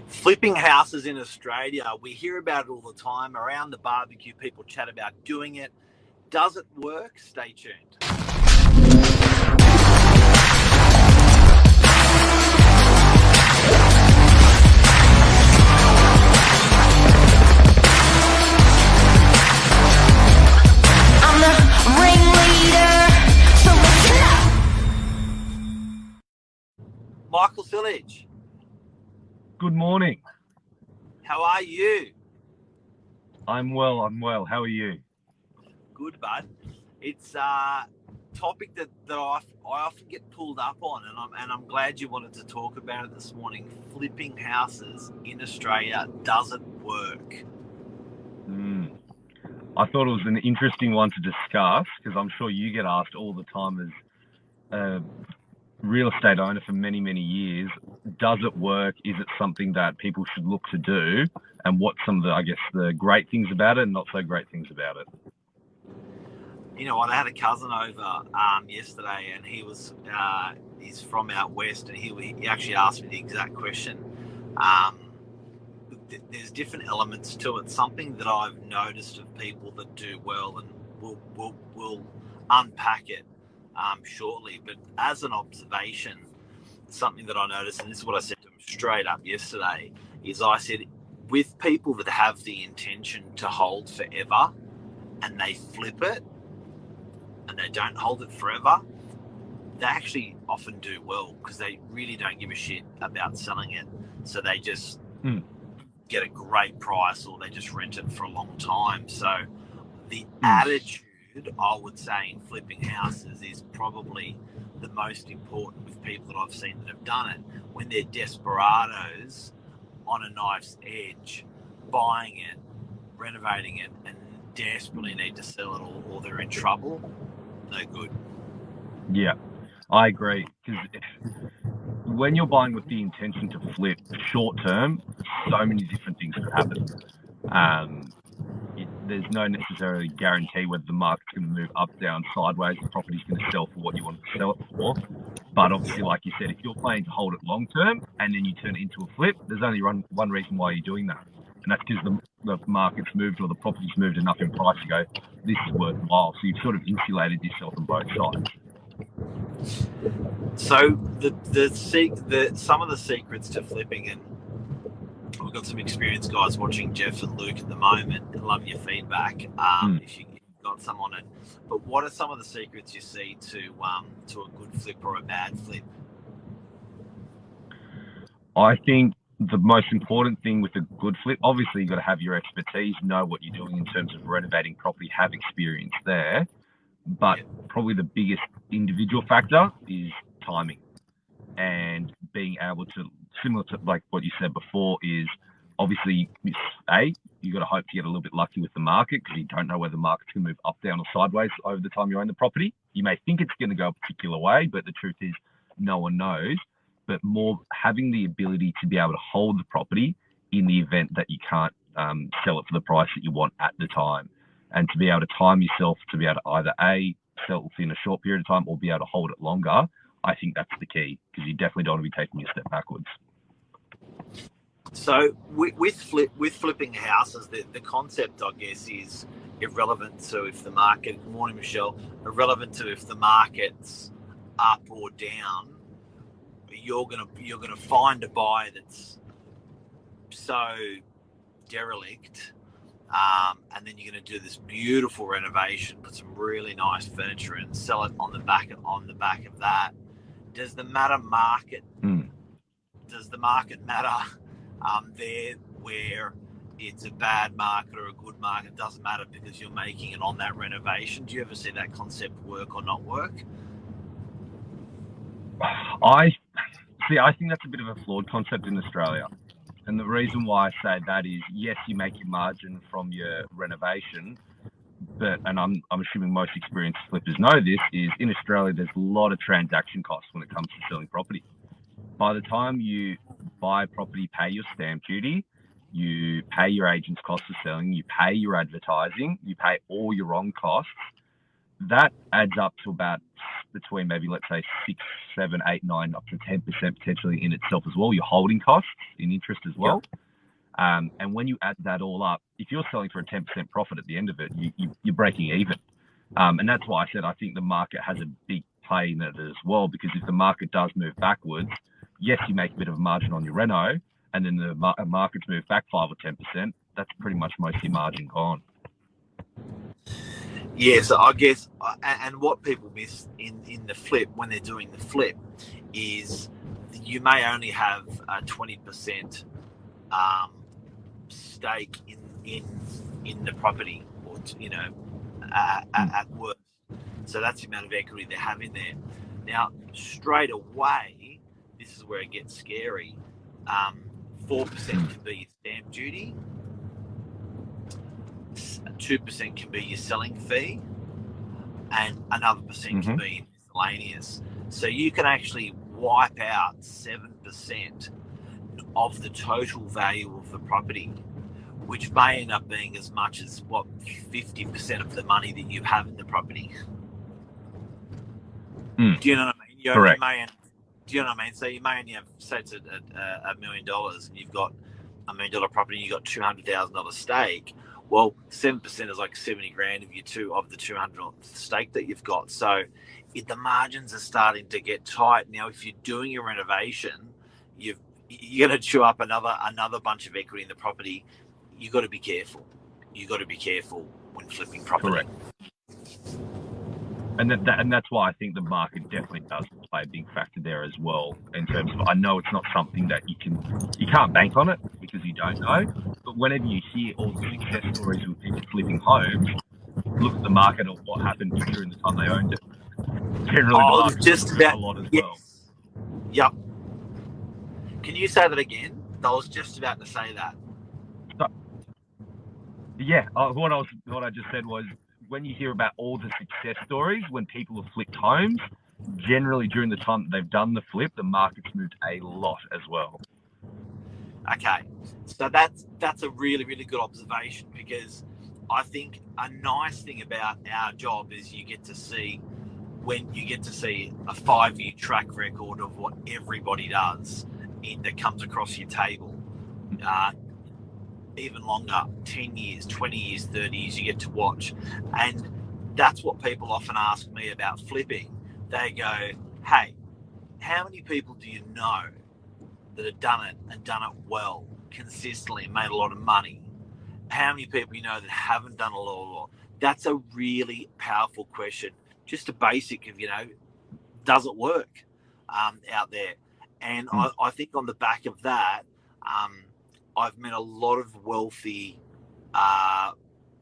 Flipping houses in Australia, we hear about it all the time. Around the barbecue, people chat about doing it. Does it work? Stay tuned. I'm the ringleader, so listen up. Michael Sillage, Good morning. how are you? I'm well. How are you? Good, bud. It's a topic that I often get pulled up on, and I'm glad you wanted to talk about it this morning. Flipping houses in Australia, does it work? I thought it was an interesting one to discuss because I'm sure you get asked all the time as a real estate owner for many, many years. Does it work? Is it something that people should look to do? And what's some of the great things about it and not so great things about it? You know what? I had a cousin over yesterday, and he's from out west, and he actually asked me the exact question. There's different elements to it. Something that I've noticed of people that do well, and we'll unpack it shortly. But as an observation, something that I noticed, and this is what I said to him straight up yesterday, is I said, with people that have the intention to hold forever and they flip it and they don't hold it forever, they actually often do well because they really don't give a shit about selling it. So they just get a great price, or they just rent it for a long time. So the attitude, I would say, in flipping houses is probably the most important with people that I've seen that have done it. When they're desperados on a knife's edge, buying it, renovating it, and desperately need to sell it, or they're in trouble, no good. Yeah, I agree. Because when you're buying with the intention to flip short term, so many different things could happen. There's no necessarily guarantee whether the market's going to move up, down, sideways. The property's going to sell for what you want to sell it for. But obviously, like you said, if you're planning to hold it long term and then you turn it into a flip, there's only one reason why you're doing that. And that's because the market's moved or the property's moved enough in price to go, this is worthwhile. So you've sort of insulated yourself on both sides. So some of the secrets to flipping, and we've got some experienced guys watching, Jeff and Luke, at the moment. I love your feedback if you've got some on it. But what are some of the secrets you see to a good flip or a bad flip? I think the most important thing with a good flip, obviously you've got to have your expertise, know what you're doing in terms of renovating property, have experience there. But probably the biggest individual factor is timing, and being able to, similar to like what you said before, is obviously you got to hope to get a little bit lucky with the market, because you don't know whether the market's going to move up, down, or sideways over the time you own the property. You may think it's going to go a particular way, but the truth is no one knows. But more having the ability to be able to hold the property in the event that you can't sell it for the price that you want at the time, and to be able to time yourself to be able to either sell within a short period of time or be able to hold it longer. I think that's the key, because you definitely don't want to be taking a step backwards. So with flipping houses, the concept, I guess, is irrelevant to if the market, morning Michelle, irrelevant to if the market's up or down. You're gonna find a buyer that's so derelict, and then you're going to do this beautiful renovation, put some really nice furniture in, sell it on the back of that. Does the market matter there, where it's a bad market or a good market? It doesn't matter, because you're making it on that renovation. Do you ever see that concept work or not work? I think that's a bit of a flawed concept in Australia. And the reason why I say that is, yes, you make your margin from your renovation, and I'm assuming most experienced flippers know this, is in Australia there's a lot of transaction costs when it comes to selling property. By the time you buy a property, pay your stamp duty, you pay your agent's cost of selling, you pay your advertising, you pay all your own costs, that adds up to about between maybe, let's say, 6, 7, 8, 9, up to 10% potentially in itself as well. Your holding costs in interest as well. And when you add that all up, if you're selling for a 10% profit at the end of it, you're breaking even. And that's why I said I think the market has a big play in it as well, because if the market does move backwards, yes, you make a bit of a margin on your reno, and then the markets move back 5 or 10%, that's pretty much most of your margin gone. Yeah, so I guess, and what people miss in the flip when they're doing the flip is you may only have a 20% stake in the property, or at worst. So that's the amount of equity they have in there. Now, straight away, this is where it gets scary. 4% can be your stamp duty. 2% can be your selling fee, and another percent can be miscellaneous. So you can actually wipe out 7% of the total value of the property, which may end up being as much as 50% of the money that you have in the property. Do you know what I mean? Correct. Do you know what I mean? So you may only have, say it's $1 million, and you've got $1 million property, and you've got $200,000 stake. Well, 7% is like 70 grand of the 200 stake that you've got. So if the margins are starting to get tight now, if you're doing a renovation, you're going to chew up another bunch of equity in the property. You got to be careful. You got to be careful when flipping property. Correct. And that's why I think the market definitely does play a big factor there as well. In terms of, I know it's not something that you can't bank on it because you don't know. But whenever you hear all the success stories of people flipping homes, look at the market of what happened during the time they owned it. Generally, the just about a lot as yes. well. Yep. Can you say that again? I was just about to say that. So, yeah, what I just said was, when you hear about all the success stories, when people have flipped homes, generally during the time that they've done the flip, the market's moved a lot as well. Okay, so that's a really, really good observation, because I think a nice thing about our job is you get to see a 5-year track record of what everybody does that comes across your table. Even longer, 10 years, 20 years, 30 years, you get to watch. And that's what people often ask me about flipping. They go, hey, how many people do you know that have done it and done it well, consistently, and made a lot of money? How many people you know that haven't done a lot? That's a really powerful question. Just a basic of, does it work out there? And I think on the back of that, I've met a lot of wealthy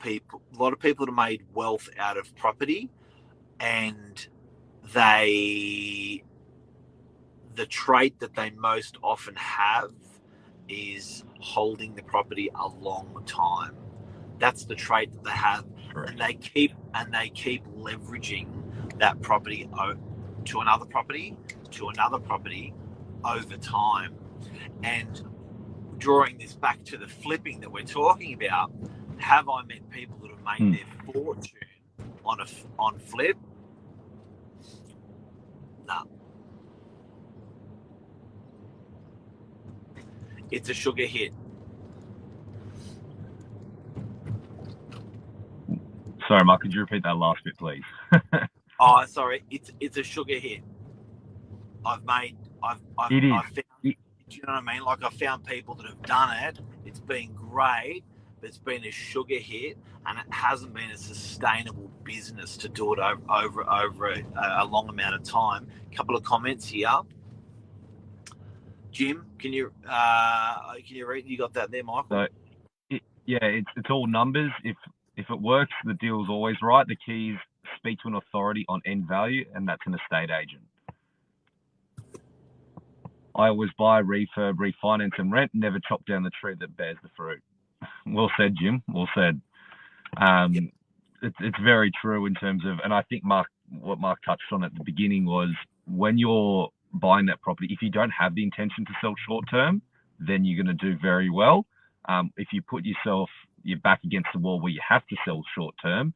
people, a lot of people that have made wealth out of property, and the trait that they most often have is holding the property a long time. That's the trait that they have. Correct. And they keep leveraging that property to another property over time. And drawing this back to the flipping that we're talking about, have I met people that have made their fortune on flip? No. It's a sugar hit. Sorry, Mark, could you repeat that last bit, please? Oh, sorry. It's a sugar hit. I've found, do you know what I mean? Like, I found people that have done it. It's been great, but it's been a sugar hit, and it hasn't been a sustainable business to do it over a long amount of time. A couple of comments here. Jim, can you read? You got that there, Michael? So, it's all numbers. If it works, the deal's always right. The key is speak to an authority on end value, and that's an estate agent. I always buy, refurb, refinance, and rent. Never chop down the tree that bears the fruit. Well said, Jim. Well said. It's very true in terms of, and I think what Mark touched on at the beginning was, when you're buying that property, if you don't have the intention to sell short term, then you're going to do very well. If you put your back against the wall where you have to sell short term,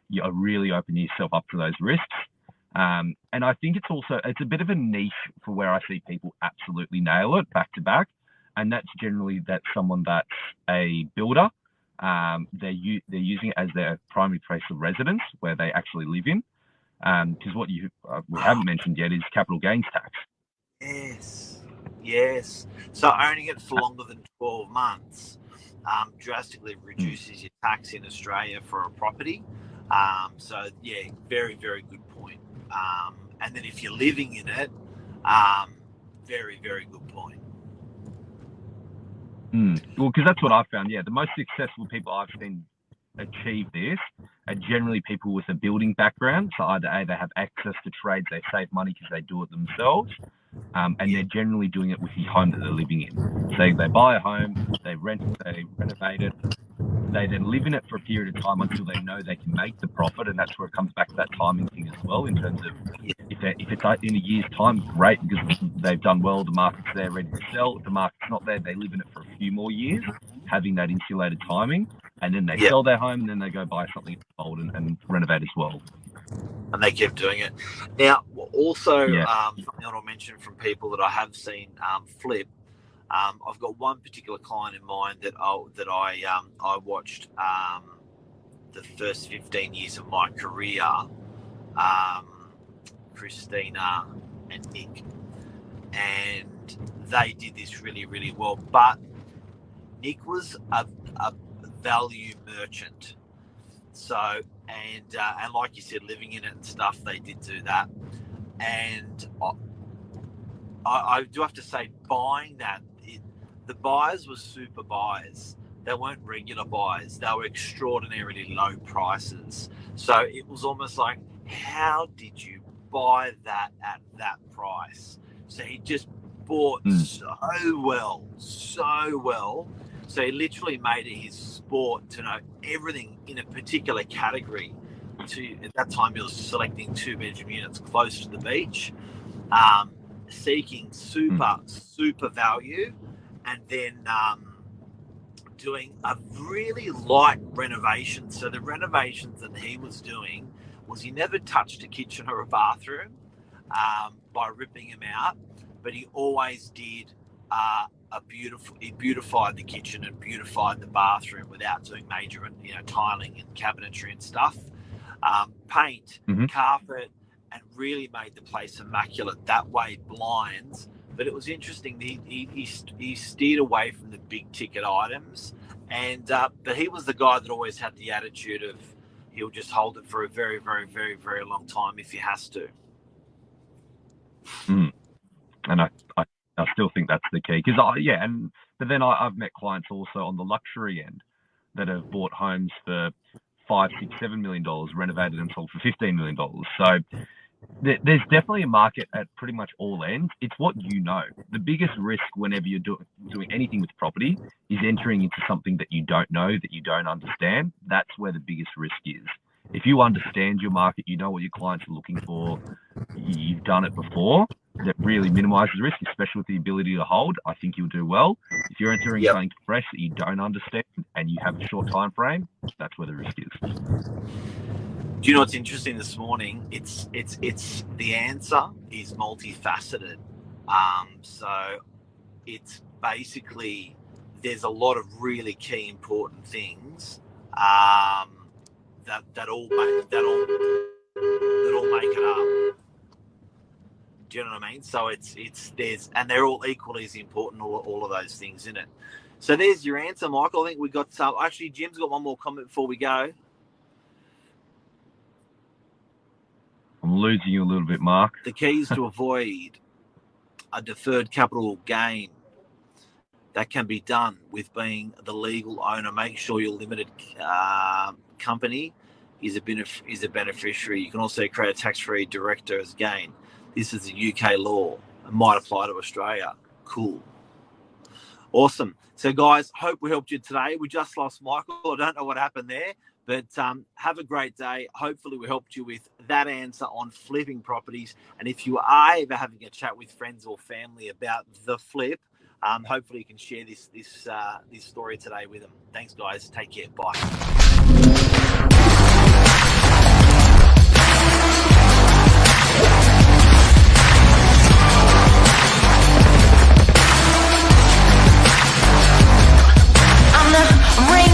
you're really opening yourself up to those risks. And I think it's a bit of a niche for where I see people absolutely nail it back to back. And that's generally someone that's a builder. They're using it as their primary place of residence where they actually live in. Because what we haven't mentioned yet is capital gains tax. Yes. So owning it for longer than 12 months drastically reduces your tax in Australia for a property. So yeah, very, very good point. And then if you're living in it, very, very good point. Well, because that's what I've found. Yeah, the most successful people I've seen achieve this are generally people with a building background. So either A, they have access to trades, they save money because they do it themselves, and they're generally doing it with the home that they're living in. So they buy a home, they renovate it, they then live in it for a period of time until they know they can make the profit, and that's where it comes back to that timing thing as well, in terms of if it's in a year's time, great, because they've done well, the market's there ready to sell. If the market's not there, they live in it for a few more years, having that insulated timing, and then they sell their home, and then they go buy something old and renovate as well. And they keep doing it. Now, also, something I'll mention from people that I have seen flip. I've got one particular client in mind that I watched the first 15 years of my career, Christina and Nick, and they did this really, really well. But Nick was a value merchant. So, and like you said, living in it and stuff, they did do that. And I do have to say, buying that, the buyers were super buyers. They weren't regular buyers. They were extraordinarily low prices. So it was almost like, how did you buy that at that price? So he just bought so well. So he literally made it his sport to know everything in a particular category. At that time, he was selecting 2-bedroom units close to the beach, seeking super value, and then doing a really light renovation. So the renovations that he was doing was he never touched a kitchen or a bathroom by ripping them out, but he always did he beautified the kitchen and beautified the bathroom without doing major, tiling and cabinetry and stuff, paint, carpet, and really made the place immaculate. That way, blinds. But it was interesting. He steered away from the big ticket items, and but he was the guy that always had the attitude of he'll just hold it for a very, very, very, very long time if he has to. And I still think that's the key, because but then I've met clients also on the luxury end that have bought homes for $5, $6, $7 million, renovated and sold for $15 million. So there's definitely a market at pretty much all ends. It's what you know. The biggest risk whenever you're doing anything with property is entering into something that you don't know, that you don't understand. That's where the biggest risk is. If you understand your market, you know what your clients are looking for, you've done it before, that really minimises risk, especially with the ability to hold. I think you'll do well. If you're entering something fresh that you don't understand and you have a short time frame, that's where the risk is. Do you know what's interesting this morning? It's the answer is multifaceted. So it's basically there's a lot of really key important things that all make it up. Do you know what I mean? So and they're all equally as important, all of those things in it. So there's your answer, Michael. I think we got some. Actually, Jim's got one more comment before we go. I'm losing you a little bit, Mark. The keys to avoid a deferred capital gain that can be done with being the legal owner. Make sure your limited company is a beneficiary. You can also create a tax-free director as gain. This is a UK law. It might apply to Australia. Cool. Awesome. So, guys, hope we helped you today. We just lost Michael. I don't know what happened there, but have a great day. Hopefully we helped you with that answer on flipping properties. And if you are ever having a chat with friends or family about the flip, hopefully you can share this story today with them. Thanks, guys. Take care. Bye. ring